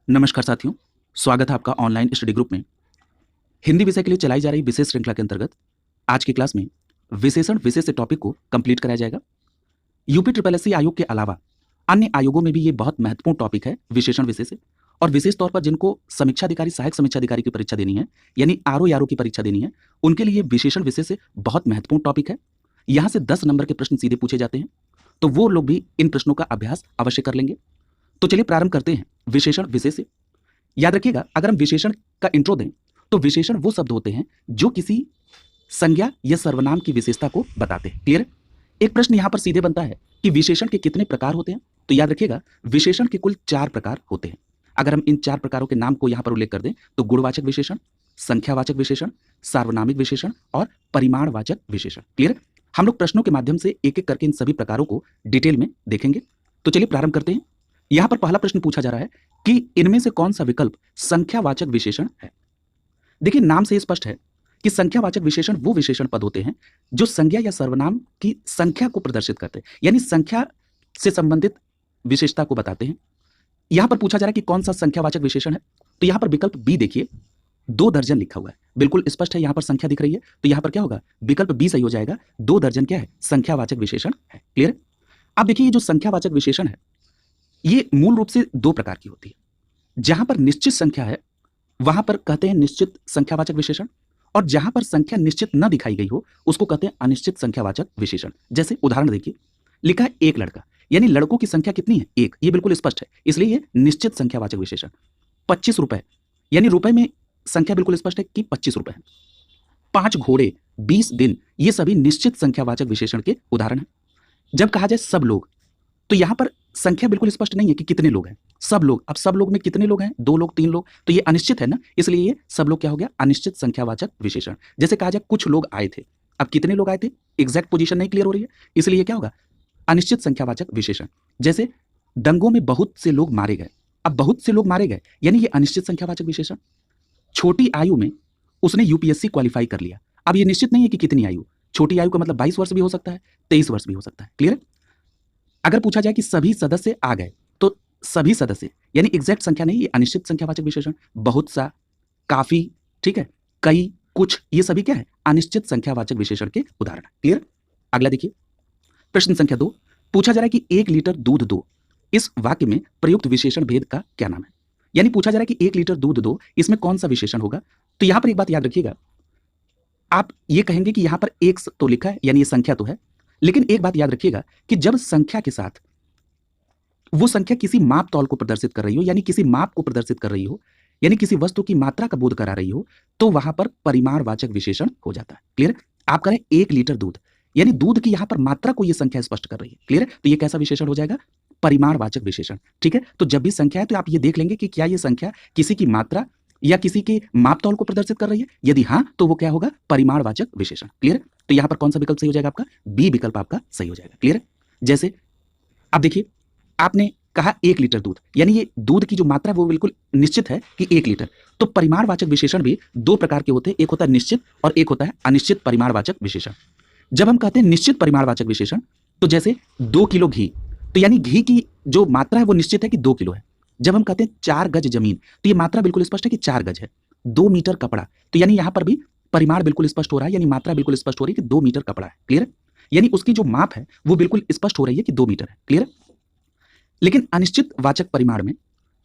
नमस्कार साथियों, स्वागत है आपका ऑनलाइन स्टडी ग्रुप में। हिंदी विषय के लिए चलाई जा रही विशेष श्रृंखला के अंतर्गत आज की क्लास में विशेषण विषय से टॉपिक को कंप्लीट कराया जाएगा। यूपी ट्रिपल एससी आयोग के अलावा अन्य आयोगों में भी ये बहुत महत्वपूर्ण टॉपिक है विशेषण विषय से, और विशेष तौर पर जिनको समीक्षा अधिकारी, सहायक समीक्षा अधिकारी की परीक्षा देनी है, यानी आरओ यारो की परीक्षा देनी है, उनके लिए विशेषण विषय से बहुत महत्वपूर्ण टॉपिक है। यहाँ से 10 नंबर के प्रश्न सीधे पूछे जाते हैं, तो वो लोग भी इन प्रश्नों का अभ्यास अवश्य कर लेंगे। तो चलिए प्रारंभ करते हैं विशेषण विषय से। याद रखिएगा, अगर हम विशेषण का इंट्रो दें तो विशेषण वो शब्द होते हैं जो किसी संज्ञा या सर्वनाम की विशेषता को बताते हैं। क्लियर? एक प्रश्न यहां पर सीधे बनता है कि विशेषण के कितने प्रकार होते हैं, तो याद रखिएगा विशेषण के कुल 4 प्रकार होते हैं। अगर हम इन 4 प्रकारों के नाम को यहां पर उल्लेख कर दें तो गुणवाचक विशेषण, संख्यावाचक विशेषण, सार्वनामिक विशेषण और परिमाणवाचक विशेषण। क्लियर? हम लोग प्रश्नों के माध्यम से एक एक करके इन सभी प्रकारों को डिटेल में देखेंगे। तो चलिए प्रारंभ करते हैं। यहां पर पहला प्रश्न पूछा जा रहा है कि इनमें से कौन सा विकल्प संख्यावाचक विशेषण है। देखिए, नाम से स्पष्ट है कि संख्यावाचक विशेषण वो विशेषण पद होते हैं जो संज्ञा या सर्वनाम की संख्या को प्रदर्शित करते हैं, यानी संख्या से संबंधित विशेषता को बताते हैं। यहां पर पूछा जा रहा है कि कौन सा संख्यावाचक विशेषण है, तो यहां पर विकल्प बी देखिए, 2 दर्जन लिखा हुआ है, बिल्कुल स्पष्ट है। यहां पर संख्या दिख रही है, तो यहां पर क्या होगा, विकल्प बी सही हो जाएगा। 2 दर्जन क्या है, संख्यावाचक विशेषण है। क्लियर? अब देखिए, ये जो संख्यावाचक विशेषण है ये मूल रूप से 2 प्रकार की होती है। जहां पर निश्चित संख्या है वहां पर कहते हैं निश्चित संख्यावाचक विशेषण, और जहां पर संख्या निश्चित न दिखाई गई हो उसको कहते हैं अनिश्चित संख्यावाचक विशेषण। जैसे उदाहरण देखिए, लिखा है एक लड़का, यानी लड़कों की संख्या कितनी है, 1, ये बिल्कुल स्पष्ट है, इसलिए ये निश्चित संख्यावाचक विशेषण। 25 रुपए, यानी रुपए में संख्या बिल्कुल स्पष्ट है कि 25 रुपए है। 5 घोड़े, 20 दिन, ये सभी निश्चित संख्यावाचक विशेषण के उदाहरण हैं। जब कहा जाए सब लोग, तो यहां पर संख्या बिल्कुल स्पष्ट नहीं है कि कितने लोग हैं, सब लोग। अब सब लोग में कितने लोग हैं, 2 लोग, 3 लोग, तो ये अनिश्चित है ना, इसलिए ये सब लोग क्या हो गया, अनिश्चित संख्यावाचक विशेषण। जैसे कहा जाए कुछ लोग आए थे, अब कितने लोग आए थे, एग्जैक्ट पोजीशन नहीं क्लियर हो रही है, इसलिए क्या होगा, अनिश्चित संख्यावाचक विशेषण। जैसे दंगों में बहुत से लोग मारे गए, अब बहुत से लोग मारे गए, यानी ये अनिश्चित संख्यावाचक विशेषण। छोटी आयु में उसने यूपीएससी क्वालिफाई कर लिया, अब ये निश्चित नहीं है कि कितनी आयु, छोटी आयु का मतलब 22 वर्ष भी हो सकता है, 23 वर्ष भी हो सकता है। क्लियर? अगर पूछा जाए कि सभी सदस्य आ गए, तो सभी सदस्य यानी एग्जैक्ट संख्या नहीं, ये अनिश्चित संख्यावाचक विशेषण। बहुत सा, काफी, ठीक है, कई, कुछ, ये सभी क्या है, अनिश्चित संख्यावाचक विशेषण के उदाहरण। क्लियर? अगला देखिए, प्रश्न संख्या 2 पूछा जा रहा है कि 1 लीटर दूध दो, इस वाक्य में प्रयुक्त विशेषण भेद का क्या नाम है। यानी पूछा जा रहा है कि 1 लीटर दूध दो, इसमें कौन सा विशेषण होगा। तो यहां पर एक बात याद रखिएगा, आप ये कहेंगे कि यहां पर 1 तो लिखा है, यानी ये संख्या तो है, लेकिन एक बात याद रखिएगा कि जब संख्या के साथ वो संख्या किसी माप तौल को प्रदर्शित कर रही हो, यानी किसी माप को प्रदर्शित कर रही हो, यानी किसी वस्तु की मात्रा का बोध करा रही हो, तो वहां पर परिमाणवाचक विशेषण हो जाता है। क्लियर? आप करें 1 लीटर दूध, यानी दूध की यहां पर मात्रा को ये संख्या स्पष्ट कर रही है। क्लियर? तो ये कैसा विशेषण हो जाएगा, परिमाणवाचक विशेषण। ठीक है, तो जब भी संख्या है तो आप ये देख लेंगे कि क्या ये संख्या किसी की मात्रा या किसी के माप तौल को प्रदर्शित कर रही है, यदि हाँ तो वो क्या होगा, परिमाणवाचक विशेषण। क्लियर? तो यहां पर कौन सा विकल्प सही हो जाएगा, आपका बी विकल्प आपका सही हो जाएगा। क्लियर? जैसे अब देखिए, आपने कहा 1 लीटर दूध, यानी ये दूध की जो मात्रा है वो बिल्कुल निश्चित है कि 1 लीटर। तो परिमाणवाचक विशेषण भी 2 प्रकार के होते हैं, एक होता है निश्चित और एक होता है अनिश्चित परिमाणवाचक विशेषण। जब हम कहते हैं निश्चित परिमाणवाचक विशेषण, तो जैसे 2 किलो घी, तो यानी घी की जो मात्रा है वो निश्चित है कि 2 किलो है। जब हम कहते हैं 4 गज जमीन, तो ये मात्रा बिल्कुल स्पष्ट है कि 4 गज है। 2 मीटर कपड़ा, तो यानी यहां पर भी परिमाण बिल्कुल स्पष्ट हो रहा है, यानी मात्रा बिल्कुल स्पष्ट हो रही है कि 2 मीटर कपड़ा है। क्लियर? यानी उसकी जो माप है वो बिल्कुल स्पष्ट हो रही है कि 2 मीटर है। क्लियर? लेकिन अनिश्चित वाचक परिमाण में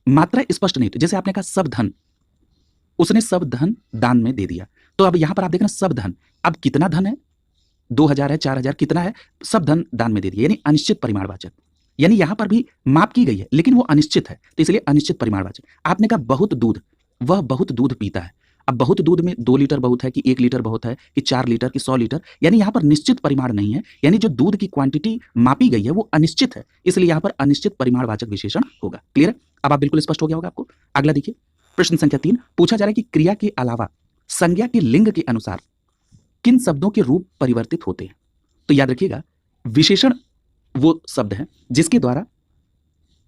मात्रा स्पष्ट नहीं थी। जैसे आपने कहा सब धन, उसने सब धन दान में दे दिया, तो अब यहां पर आप देखना सब धन, अब कितना धन है, 2000 है, 4000, कितना है, सब धन दान में दे दिया, यानी अनिश्चित परिमाणवाचक। यानी यहां पर भी माप की गई है लेकिन वो अनिश्चित है, तो इसलिए अनिश्चित परिमाणवाचक। आपने कहा बहुत दूध, वह बहुत दूध पीता है, अब बहुत दूध में 2 लीटर बहुत है कि 1 लीटर बहुत है कि 4 लीटर कि 100 लीटर, यानी यहां पर निश्चित परिमाण नहीं है, यानी जो दूध की क्वांटिटी मापी गई है वो अनिश्चित है, इसलिए यहां पर अनिश्चित परिमाणवाचक विशेषण होगा। क्लियर? अब आप बिल्कुल स्पष्ट हो गया होगा आपको। अगला देखिए, प्रश्न संख्या 3 पूछा जा रहा है कि क्रिया के अलावा संज्ञा के लिंग के अनुसार किन शब्दों के रूप परिवर्तित होते हैं। तो याद रखिएगा, विशेषण वो शब्द है जिसके द्वारा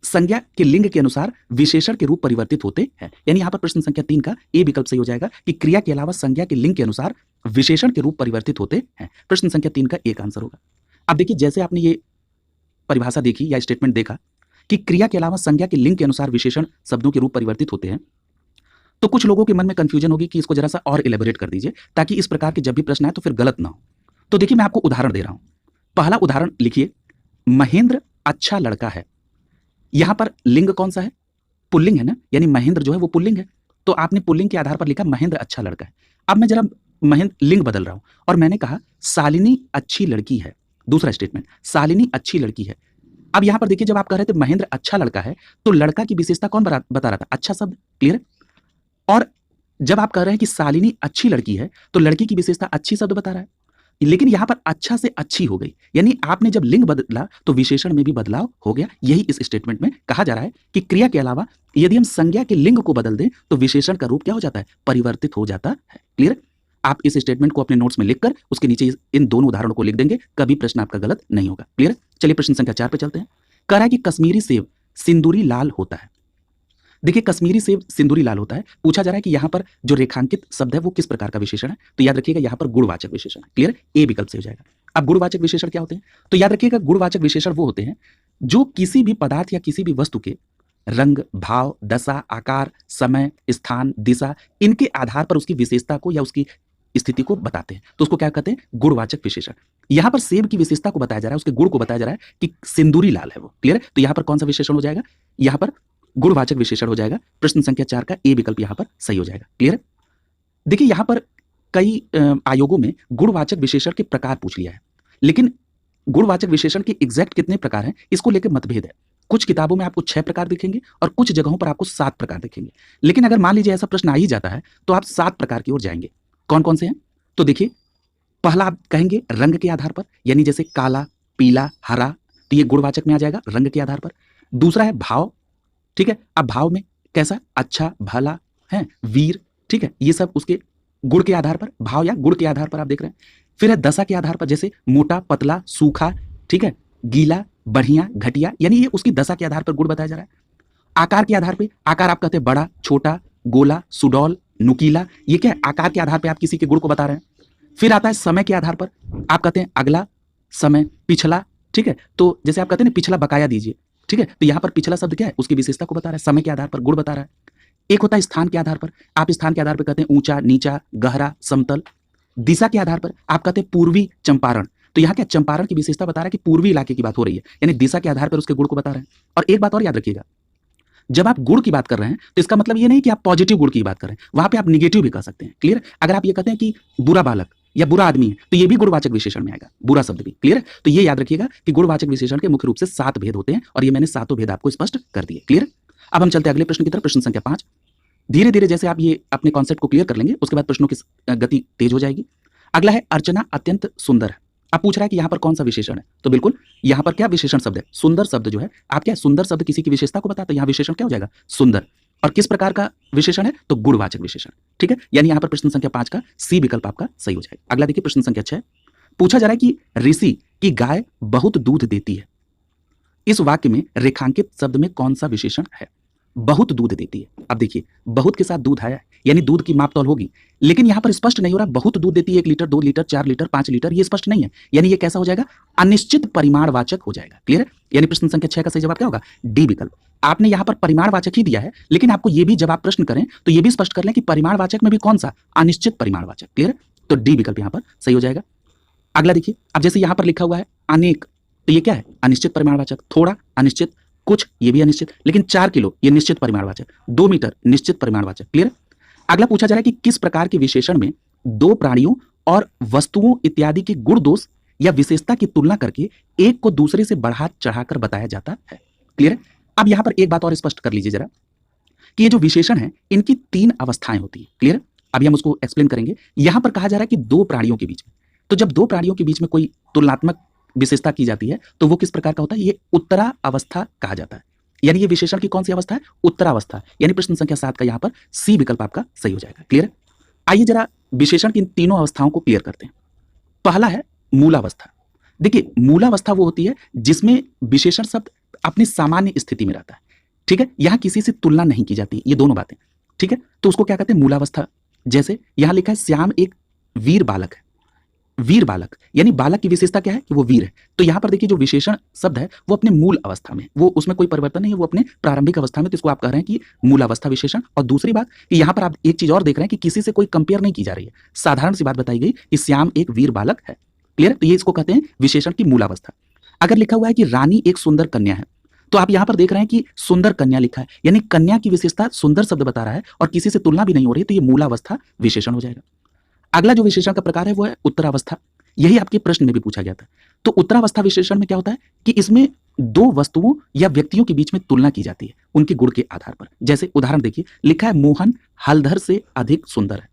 संज्ञा के लिंग के अनुसार विशेषण के रूप परिवर्तित होते हैं। यानी यहां पर प्रश्न संख्या 3 का ए विकल्प सही हो जाएगा कि क्रिया के अलावा संज्ञा के लिंग के अनुसार विशेषण के रूप परिवर्तित होते हैं। प्रश्न संख्या 3 का एक आंसर होगा। अब देखिए, जैसे आपने ये परिभाषा देखी या स्टेटमेंट देखा, कि क्रिया के अलावा संज्ञा के लिंग के अनुसार विशेषण शब्दों के रूप परिवर्तित होते हैं, तो कुछ लोगों के मन में कंफ्यूजन होगी कि इसको जरा सा और इलेबोरेट कर दीजिए ताकि इस प्रकार के जब भी प्रश्न आए तो फिर गलत ना हो। तो देखिए मैं आपको उदाहरण दे रहा हूं। पहला उदाहरण लिखिए, महेंद्र अच्छा लड़का है। यहां पर लिंग कौन सा है? पुल्लिंग है ना, यानी महेंद्र जो है वो पुल्लिंग है, तो आपने पुल्लिंग के आधार पर लिखा महेंद्र अच्छा लड़का है। अब मैं जरा महेंद्र लिंग बदल रहा हूं और मैंने कहा शालिनी अच्छी लड़की है। दूसरा स्टेटमेंट, शालिनी अच्छी लड़की है। अब यहां पर देखिए जब आप कह रहे थे महेंद्र अच्छा लड़का है, तो लड़का की विशेषता कौन बता रहा था? अच्छा शब्द, क्लियर। और जब आप कह रहे हैं कि शालिनी अच्छी लड़की है, तो लड़की की विशेषता अच्छी शब्द बता रहा है, लेकिन यहां पर अच्छा से अच्छी हो गई, यानी आपने जब लिंग बदला तो विशेषण में भी बदलाव हो गया। यही इस स्टेटमेंट में कहा जा रहा है कि क्रिया के अलावा यदि हम संज्ञा के लिंग को बदल दें तो विशेषण का रूप क्या हो जाता है? परिवर्तित हो जाता है। क्लियर। आप इस स्टेटमेंट को अपने नोट्स में लिखकर उसके नीचे इन दोनों उदाहरणों को लिख देंगे, कभी प्रश्न आपका गलत नहीं होगा। क्लियर। चलिए प्रश्न संख्या 4 पे चलते हैं। कह रहा है कि कश्मीरी सेब सिंदूरी लाल होता है। देखिए कश्मीरी सेब सिंदूरी लाल होता है, पूछा जा रहा है कि यहाँ पर जो रेखांकित शब्द है वो किस प्रकार का विशेषण है, तो याद रखिएगा यहाँ पर गुणवाचक विशेषण है। क्लियर, ए विकल्प से हो जाएगा। अब गुणवाचक विशेषण क्या होते हैं? तो याद रखिएगा गुणवाचक विशेषण वो होते हैं जो किसी भी पदार्थ या किसी भी वस्तु के रंग, भाव, दशा, आकार, समय, स्थान, दिशा, इनके आधार पर उसकी विशेषता को या उसकी स्थिति को बताते हैं, तो उसको क्या कहते हैं? गुणवाचक विशेषण। यहां पर सेब की विशेषता को बताया जा रहा है, उसके गुण को बताया जा रहा है कि सिंदूरी लाल है वो। क्लियर, तो यहां पर कौन सा विशेषण हो जाएगा? यहां पर गुणवाचक विशेषण हो जाएगा। प्रश्न संख्या 4 का ए विकल्प यहां पर सही हो जाएगा। क्लियर। देखिए यहां पर कई आयोगों में गुणवाचक विशेषण के प्रकार पूछ लिया है, लेकिन गुणवाचक विशेषण के एग्जैक्ट कितने प्रकार हैं इसको लेकर मतभेद है। कुछ किताबों में आपको 6 प्रकार दिखेंगे और कुछ जगहों पर आपको 7 प्रकार दिखेंगे, लेकिन अगर मान लीजिए ऐसा प्रश्न आ ही जाता है तो आप 7 प्रकार की ओर जाएंगे। कौन कौन से हैं? तो देखिए पहला आप कहेंगे रंग के आधार पर, यानी जैसे काला, पीला, हरा, तो ये गुणवाचक में आ जाएगा रंग के आधार पर। दूसरा है भाव, ठीक है। अब भाव में कैसा? अच्छा, भला, है, वीर, ठीक है, ये सब उसके गुण के आधार पर, भाव या गुण के आधार पर आप देख रहे हैं। फिर है दशा के आधार पर, जैसे मोटा, पतला, सूखा, ठीक है, गीला, बढ़िया, घटिया, यानी ये उसकी दशा के आधार पर गुण बताया जा रहा है। आकार के आधार पे, आकार आप कहते हैं बड़ा, छोटा, गोला, सुडौल, नुकीला, ये क्या है? आकार के आधार पे आप किसी के गुण को बता रहे हैं। फिर आता है समय के आधार पर, आप कहते हैं अगला, समय, पिछला, ठीक है, तो जैसे आप कहते हैं ना पिछला बकाया दीजिए, ठीक है, तो यहां पर पिछला शब्द क्या है? उसकी विशेषता को बता रहा है, समय के आधार पर गुण बता रहा है। एक होता है स्थान के आधार पर, आप स्थान के आधार पर कहते हैं ऊंचा, नीचा, गहरा, समतल। दिशा के आधार पर आप कहते हैं पूर्वी चंपारण, तो यहाँ क्या चंपारण की विशेषता बता रहा है कि पूर्वी इलाके की बात हो रही है, यानी दिशा के आधार पर उसके गुण को बता रहे हैं। और एक बात और याद रखिएगा, जब आप गुण की बात कर रहे हैं तो इसका मतलब ये नहीं कि आप पॉजिटिव गुण की बात कर रहे हैं, वहां पे आप निगेटिव भी कह सकते हैं। क्लियर। अगर आप ये कहते हैं कि बुरा बालक या बुरा आदमी है तो ये भी गुणवाचक विशेषण में आएगा, बुरा शब्द भी। क्लियर। तो ये याद रखिएगा कि गुणवाचक विशेषण के मुख्य रूप से 7 भेद होते हैं और ये मैंने 7 भेद आपको स्पष्ट कर दिए। क्लियर। अब हम चलते हैं अगले प्रश्न की तरफ, प्रश्न संख्या 5। धीरे धीरे जैसे आप ये अपने कॉन्सेप्ट को क्लियर कर लेंगे उसके बाद प्रश्नों की गति तेज हो जाएगी। अगला है अर्चना अत्यंत सुंदर है। अब पूछ रहा है कि यहाँ पर कौन सा विशेषण है, तो बिल्कुल यहाँ पर क्या विशेषण शब्द है? सुंदर शब्द जो है, आप क्या सुंदर शब्द किसी की विशेषता को बताता है, यहाँ विशेषण क्या हो जाएगा? सुंदर। और किस प्रकार का विशेषण है? तो गुणवाचक विशेषण। ठीक है, यानी यहाँ पर प्रश्न संख्या 5 का सी विकल्प आपका सही हो जाएगा। अगला देखिए प्रश्न संख्या 6। पूछा जा रहा है कि ऋषि की गाय बहुत दूध देती है। इस वाक्य में रेखांकित शब्द में कौन सा विशेषण है? बहुत दूध देती है। अब देखिए बहुत के साथ दूध है, यानी दूध की मापतौल होगी, लेकिन यहां पर स्पष्ट नहीं हो रहा बहुत दूध देती है 1 लीटर, 2 लीटर, 4 लीटर, 5 लीटर, ये स्पष्ट नहीं है, यानी ये कैसा हो जाएगा? अनिश्चित परिमाणवाचक हो जाएगा। क्लियर है, यानी प्रश्न संख्या 6 का सही जवाब क्या होगा? डी विकल्प। आपने यहां पर परिमाणवाचक ही दिया है, लेकिन आपको ये भी जब आप प्रश्न करें तो ये भी स्पष्ट कर लें कि परिमाणवाचक में भी कौन सा? अनिश्चित परिमाणवाचक। क्लियर, तो डी विकल्प यहां पर सही हो जाएगा। अगला देखिए, अब जैसे यहां पर लिखा हुआ है अनेक, तो ये क्या है? अनिश्चित परिमाणवाचक। थोड़ा अनिश्चित, कुछ ये भी अनिश्चित, लेकिन 4 किलो ये निश्चित परिमाणवाचक, 2 मीटर निश्चित परिमाणवाचक। क्लियर। अगला पूछा जा रहा है कि किस प्रकार के विशेषण में 2 प्राणियों और वस्तुओं इत्यादि के गुण दोष या विशेषता की तुलना करके एक को दूसरे से बढ़ा चढ़ाकर बताया जाता है। क्लियर। अब यहां पर एक बात और स्पष्ट कर लीजिए जरा कि ये जो विशेषण है इनकी 3 अवस्थाएं होती है। क्लियर। अभी हम उसको एक्सप्लेन करेंगे। यहां पर कहा जा रहा है कि 2 प्राणियों के बीच में, तो जब 2 प्राणियों के बीच में कोई तुलनात्मक विशेषता की जाती है तो वो किस प्रकार का होता है? ये उत्तरा अवस्था कहा जाता है, यानी ये विशेषण की कौन सी अवस्था है? उत्तरावस्था, यानी प्रश्न संख्या 7 का यहां पर सी विकल्प आपका सही हो जाएगा। क्लियर। आइए जरा विशेषण की इन तीनों अवस्थाओं को क्लियर करते हैं। पहला है मूलावस्था। देखिए मूलावस्था वो होती है जिसमें विशेषण शब्द अपनी सामान्य स्थिति में रहता है। ठीक है, यहां किसी से तुलना नहीं की जाती, ये दोनों बातें। ठीक है, तो उसको क्या कहते हैं? मूलावस्था। जैसे यहां लिखा है श्याम एक वीर बालक है, वीर बालक, यानी बालक की विशेषता क्या है कि वो वीर है। तो यहां पर देखिए जो विशेषण शब्द है वो अपने मूल अवस्था में, वो उसमें कोई परिवर्तन नहीं है, वो अपने प्रारंभिक अवस्था में, तो इसको आप कह रहे हैं कि मूल अवस्था विशेषण। और दूसरी बात कि यहां पर आप एक चीज और देख रहे हैं कि किसी से कोई कंपेयर नहीं की जा रही है, साधारण सी बात बताई गई कि श्याम एक वीर बालक है। क्लियर? तो ये इसको कहते हैं विशेषण की मूल अवस्था। अगर लिखा हुआ है कि रानी एक सुंदर कन्या है, तो आप यहां पर देख रहे हैं कि सुंदर कन्या लिखा है, यानी कन्या की विशेषता सुंदर शब्द बता रहा है और किसी से तुलना भी नहीं हो रही, तो ये मूलावस्था विशेषण हो जाएगा। अगला जो विशेषण का प्रकार है वो है उत्तरावस्था। यही आपके प्रश्न में भी पूछा गया था। तो उत्तरावस्था विशेषण में क्या होता है कि इसमें दो वस्तुओं या व्यक्तियों के बीच में तुलना की जाती है उनके गुण के आधार पर। जैसे उदाहरण देखिए, लिखा है मोहन हलधर से अधिक सुंदर है।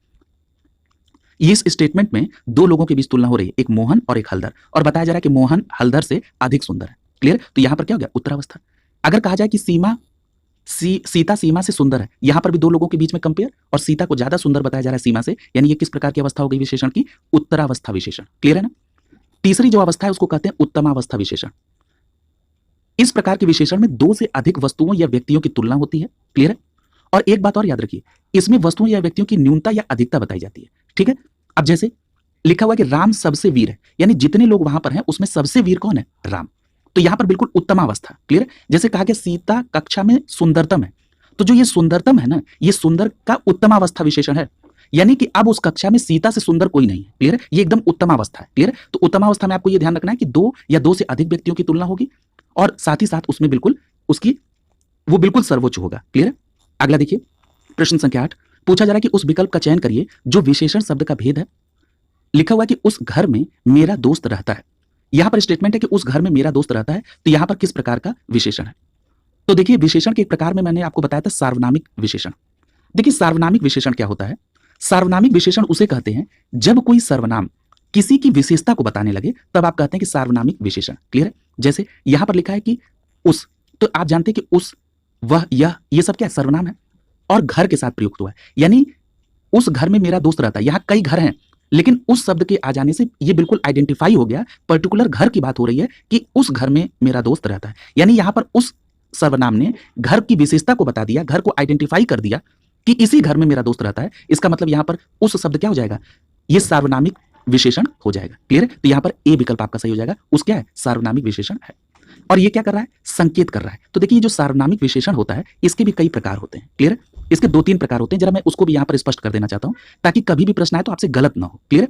इस स्टेटमेंट में दो लोगों के बीच तुलना हो रही है, एक मोहन और एक हलधर, और बताया जा रहा है कि मोहन हलधर से अधिक सुंदर है। क्लियर? तो यहां पर क्या हो गया? उत्तरावस्था। अगर कहा जाए कि सीता सीमा से सुंदर है, यहां पर भी दो लोगों के बीच में कंपेयर, और सीता को ज्यादा सुंदर बताया जा रहा है सीमा से, यानी ये किस प्रकार की अवस्था हो गई विशेषण की? उत्तरावस्था विशेषण। क्लियर है ना? तीसरी जो अवस्था है उसको कहते हैं उत्तमावस्था विशेषण। इस प्रकार के विशेषण में दो से अधिक वस्तुओं या व्यक्तियों की तुलना होती है। क्लियर है? और एक बात और याद रखिए, इसमें वस्तुओं या व्यक्तियों की न्यूनता या अधिकता बताई जाती है। ठीक है? अब जैसे लिखा हुआ है कि राम सबसे वीर है, यानी जितने लोग वहां पर हैं उसमें सबसे वीर कौन है? राम। तो यहां पर बिल्कुल उत्तमावस्था। क्लियर? जैसे कहा गया सीता कक्षा में सुंदरतम है, तो जो ये सुंदरतम है ना, ये सुंदर का उत्तमावस्था विशेषण है, यानी कि अब उस कक्षा में सीता से सुंदर कोई नहीं है। क्लियर? ये एकदम उत्तमावस्था है। क्लियर? तो उत्तमावस्था में आपको ये ध्यान रखना है कि दो या दो से अधिक व्यक्तियों की तुलना होगी और साथ ही साथ उसमें बिल्कुल उसकी वो बिल्कुल सर्वोच्च होगा। क्लियर? अगला देखिए, प्रश्न संख्या 8 पूछा जा रहा है कि उस विकल्प का चयन करिए जो विशेषण शब्द का भेद है। लिखा हुआ है कि उस घर में मेरा दोस्त रहता है। यहां पर स्टेटमेंट है कि उस घर में मेरा दोस्त रहता है, तो यहां पर किस प्रकार का विशेषण है? तो देखिए, विशेषण के एक प्रकार में मैंने आपको बताया था सार्वनामिक विशेषण। देखिए, सार्वनामिक विशेषण क्या होता है? सार्वनामिक विशेषण उसे कहते हैं जब कोई सर्वनाम किसी की विशेषता को बताने लगे, तब आप कहते हैं कि सार्वनामिक विशेषण। क्लियर है? जैसे यहां पर लिखा है कि उस, तो आप जानते हैं कि उस, वह, यह, ये सब क्या है? सर्वनाम है और घर के साथ प्रयुक्त हुआ है, यानी उस घर में मेरा दोस्त रहता है। यहां कई घर हैं, लेकिन उस शब्द के आ जाने से ये बिल्कुल आइडेंटिफाई हो गया, पर्टिकुलर घर की बात हो रही है कि उस घर में मेरा दोस्त रहता है, यानी यहां पर उस सर्वनाम ने घर की विशेषता को बता दिया, घर को आइडेंटिफाई कर दिया कि इसी घर में मेरा दोस्त रहता है। इसका मतलब यहां पर उस शब्द क्या हो जाएगा? ये सार्वनामिक विशेषण हो जाएगा। क्लियर? तो यहां पर ए विकल्प आपका सही हो जाएगा। उस क्या है? सार्वनामिक विशेषण है। और ये क्या कर रहा है? संकेत कर रहा है। तो देखिए, ये जो सार्वनामिक विशेषण होता है इसके भी कई प्रकार होते हैं। क्लियर? इसके 2-3 प्रकार होते हैं, जरा मैं उसको भी यहां पर स्पष्ट कर देना चाहता हूं ताकि कभी भी प्रश्न आए तो आपसे गलत ना हो। क्लियर?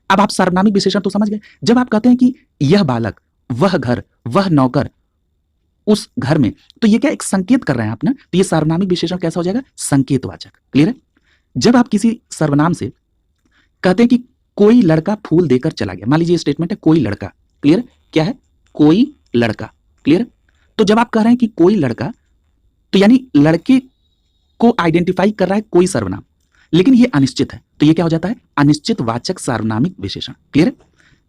अब आप सार्वनामिक विशेषण तो समझ गए। जब आप कहते हैं कि यह बालक, वह घर, वह नौकर उस घर में, तो ये क्या एक संकेत कर रहे हैं आप ना, तो ये सार्वनामिक विशेषण कैसा हो जाएगा? संकेतवाचक। क्लियर है? जब आप किसी सर्वनाम से कहते हैं कि कोई लड़का फूल देकर चला गया, मान लीजिए स्टेटमेंट है कोई लड़का। क्लियर? क्या है? कोई लड़का। क्लियर? तो जब आप कह रहे हैं कि कोई लड़का, तो यानी लड़के को आइडेंटिफाई कर रहा है कोई सर्वनाम, लेकिन ये अनिश्चित है, तो ये क्या हो जाता है? अनिश्चित वाचक सार्वनामिक विशेषण। क्लियर?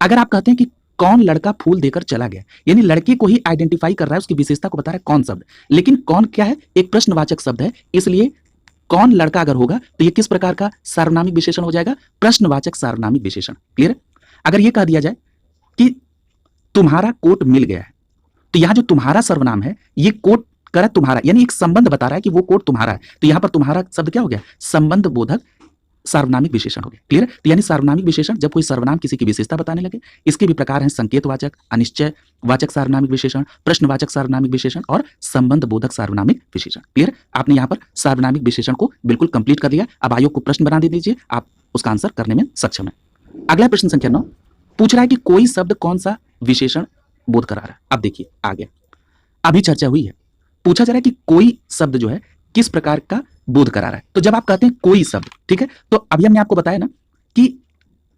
अगर आप कहते हैं कि कौन लड़का फूल देकर चला गया, यानी लड़के को ही आइडेंटिफाई कर रहा है, उसकी विशेषता को बता रहा है कौन शब्द, लेकिन कौन क्या है? एक प्रश्नवाचक शब्द है, इसलिए कौन लड़का अगर होगा तो ये किस प्रकार का सार्वनामिक विशेषण हो जाएगा? प्रश्नवाचक सार्वनामिक विशेषण। क्लियर? अगर ये कह दिया जाए कि तुम्हारा कोट मिल गया है, तो यहां जो तुम्हारा सर्वनाम है ये कोट कर तुम्हारा, यानी एक संबंध बता रहा है कि वो कोट तुम्हारा है, तो यहां पर तुम्हारा शब्द क्या हो गया? संबंध बोधक सार्वनामिक विशेषण हो गया। क्लियर? तो यानी सार्वनामिक विशेषण जब कोई सर्वनाम किसी की विशेषता बताने लगे, इसके भी प्रकार हैं संकेतवाचक, अनिश्चयवाचक सार्वनामिक विशेषण, प्रश्नवाचक सार्वनामिक विशेषण और संबंध बोधक सार्वनामिक विशेषण। क्लियर? आपने यहां पर सार्वनामिक विशेषण को बिल्कुल कंप्लीट कर लिया। अब आयोग को प्रश्न बना दे दीजिए, आप उसका आंसर करने में सक्षम है। अगला प्रश्न संख्या 9 पूछ रहा है कि कोई शब्द कौन सा विशेषण बोध करा रहा है। अब देखिए आगे, अभी चर्चा हुई है, पूछा जा रहा है कि कोई शब्द जो है किस प्रकार का बोध करा रहा है। तो जब आप कहते हैं कोई शब्द, ठीक है, तो अभी हमने आपको बताया ना कि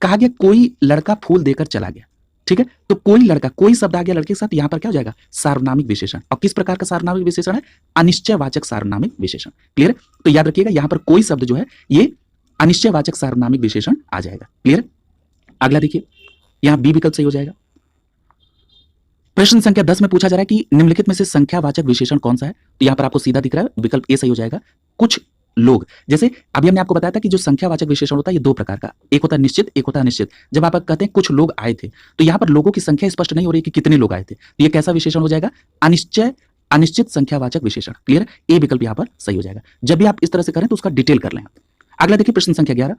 कहा गया कोई लड़का फूल देकर चला गया, ठीक है, तो कोई लड़का, कोई शब्द आ गया लड़के के साथ, यहां पर क्या हो जाएगा? सार्वनामिक विशेषण। और किस प्रकार का सार्वनामिक विशेषण है? अनिश्चयवाचक सार्वनामिक विशेषण। क्लियर? तो याद रखिएगा यहां पर कोई शब्द जो है ये अनिश्चयवाचक सार्वनामिक विशेषण आ जाएगा। क्लियर? अगला देखिए, यहां बी विकल्प सही हो जाएगा। प्रश्न संख्या 10 में पूछा जा रहा है कि निम्नलिखित में से संख्यावाचक विशेषण कौन सा है। तो यहां पर आपको सीधा दिख रहा है, विकल्प ए सही हो जाएगा। कुछ लोग, जैसे अभी हमने आपको बताया था कि जो संख्यावाचक विशेषण होता है ये दो प्रकार का, एक होता है निश्चित, एक होता है अनिश्चित। जब आप कहते हैं कुछ लोग आए थे, तो यहां पर लोगों की संख्या स्पष्ट नहीं हो रही कि कितने लोग आए थे, तो ये कैसा विशेषण हो जाएगा? अनिश्चित संख्यावाचक विशेषण। क्लियर? ए विकल्प यहां पर सही हो जाएगा। जब भी आप इस तरह से करें तो उसका डिटेल कर लें। अगला देखिए प्रश्न संख्या 11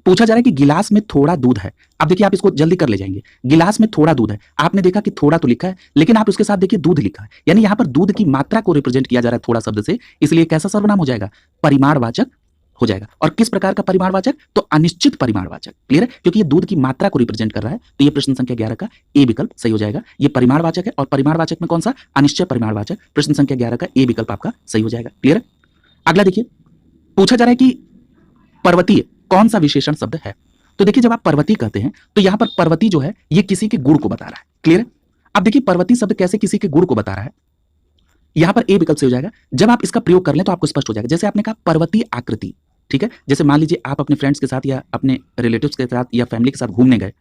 पूछा जा रहा है कि गिलास में थोड़ा दूध है। अब देखिए आप इसको जल्दी कर ले जाएंगे। गिलास में थोड़ा दूध है, आपने देखा कि थोड़ा तो लिखा है, लेकिन आप उसके साथ देखिए दूध लिखा है, यानी यहां पर दूध की मात्रा को रिप्रेजेंट किया जा रहा है थोड़ा शब्द से, इसलिए कैसा सर्वनाम हो जाएगा? परिमाणवाचक हो जाएगा। और किस प्रकार का परिमाणवाचक? तो अनिश्चित परिमाणवाचक। क्लियर है? क्योंकि ये दूध की मात्रा को रिप्रेजेंट कर रहा है, तो ये प्रश्न संख्या 11 का ए विकल्प सही हो जाएगा। ये परिमाणवाचक है, और परिमाणवाचक में कौन सा? अनिश्चय परिमाणवाचक। प्रश्न संख्या 11 का ए विकल्प आपका सही हो जाएगा। क्लियर है? अगला देखिए, पूछा जा रहा है कि पर्वतीय कौन सा विशेषण शब्द है? तो देखिए जब आप पर्वती कहते हैं तो यहां पर पर्वती जो है ये किसी के गुण को बता रहा है। क्लियर है? अब देखिए पर्वती शब्द कैसे किसी के गुण को बता रहा है, यहां पर ए विकल्प से हो जाएगा। जब आप इसका प्रयोग कर लें तो आपको स्पष्ट हो जाएगा। जैसे आपने कहा पर्वतीय आकृति, ठीक है, जैसे मान लीजिए आप अपने फ्रेंड्स के साथ या अपने रिलेटिव्स के साथ या फैमिली के साथ घूमने गए